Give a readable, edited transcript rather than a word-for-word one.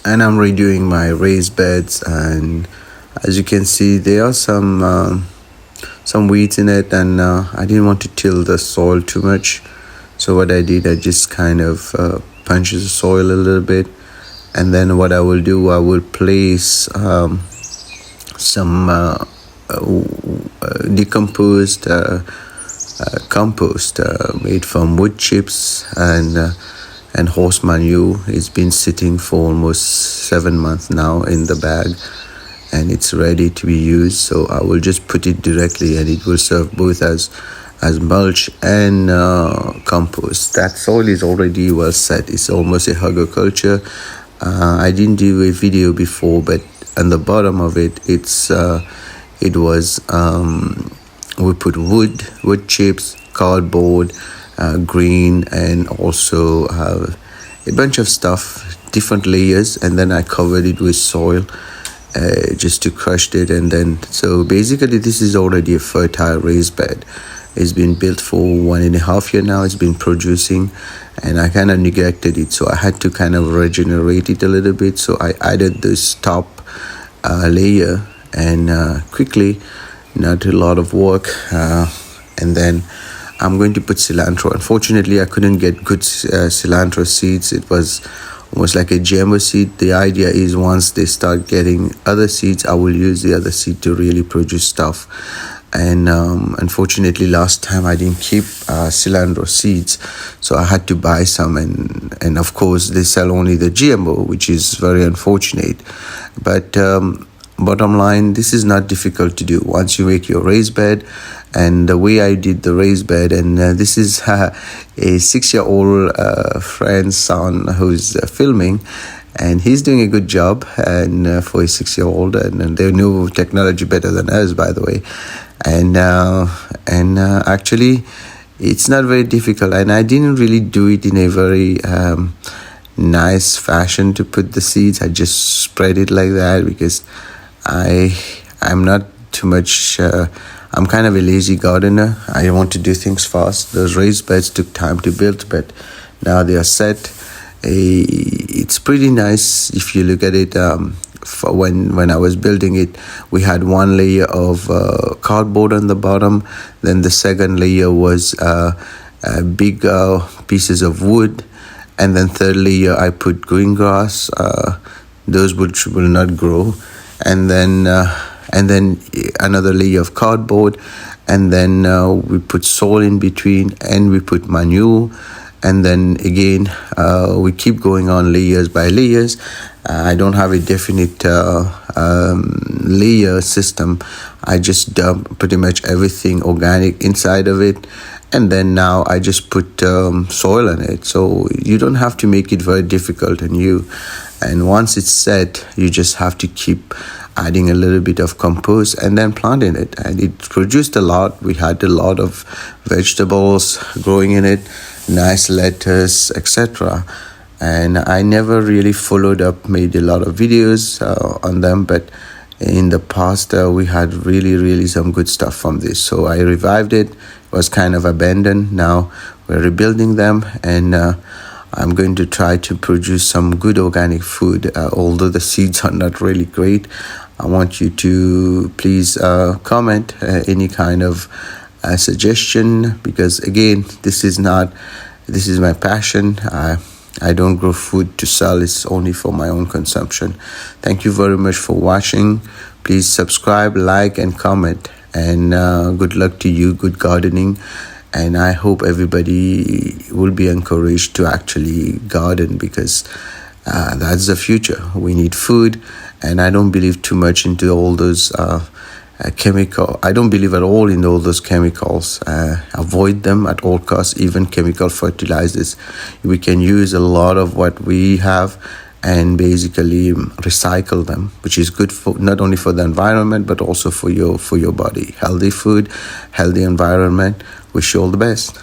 and I'm redoing my raised beds, and as you can see there are some weeds in it, and I didn't want to till the soil too much. So what I did, I just kind of punched the soil a little bit, and then what I will do, I will place some decomposed compost made from wood chips and horse manure. It's been sitting for almost 7 months now in the bag, and it's ready to be used. So I will just put it directly, and it will serve both as mulch and compost. That soil is already well set. It's almost a horticulture. I didn't do a video before, but on the bottom of it, it was we put wood chips, cardboard, green, and also a bunch of stuff, different layers, and then I covered it with soil just to crush it. And then so basically this is already a fertile raised bed. It's been built for 1.5 years now. It's been producing, and I kind of neglected it, so I had to kind of regenerate it a little bit. So I added this top layer, and quickly, not a lot of work, and then I'm going to put cilantro. Unfortunately, I couldn't get good cilantro seeds. It was almost like a GMO seed. The idea is once they start getting other seeds, I will use the other seed to really produce stuff. And unfortunately, last time I didn't keep cilantro seeds, so I had to buy some, and of course they sell only the GMO, which is very unfortunate. But bottom line, this is not difficult to do once you make your raised bed. And the way I did the raised bed, and this is a 6-year-old friend's son who's filming, and he's doing a good job, and for a 6-year-old, and they know technology better than us, by the way. And actually, it's not very difficult, and I didn't really do it in a very nice fashion to put the seeds. I just spread it like that because I'm not too much. I'm kind of a lazy gardener. I want to do things fast. Those raised beds took time to build, but now they are set. It's pretty nice if you look at it. For when I was building it, we had one layer of cardboard on the bottom. Then the second layer was big pieces of wood, and then third layer I put green grass. Those which will not grow, and then another layer of cardboard, and then we put soil in between, and we put manure. And then again, we keep going on layers by layers. I don't have a definite layer system. I just dump pretty much everything organic inside of it. And then now I just put soil in it. So you don't have to make it very difficult on you. And once it's set, you just have to keep adding a little bit of compost and then planting it. And it produced a lot. We had a lot of vegetables growing in it, nice lettuce, etc. And I never really followed up, made a lot of videos on them, but in the past we had really some good stuff from this. So I revived it. It was kind of abandoned. Now we're rebuilding them, and I'm going to try to produce some good organic food, although the seeds are not really great. I want you to please comment any kind of suggestion, because again, this is my passion. I don't grow food to sell. It's only for my own consumption. Thank you very much for watching. Please subscribe, like, and comment. And good luck to you. Good gardening. And I hope everybody will be encouraged to actually garden, because that's the future. We need food. And I don't believe too much into all those chemical. I don't believe at all in all those chemicals. Avoid them at all costs, even chemical fertilizers. We can use a lot of what we have and basically recycle them, which is good for not only for the environment but also for your body. Healthy food, healthy environment. Wish you all the best.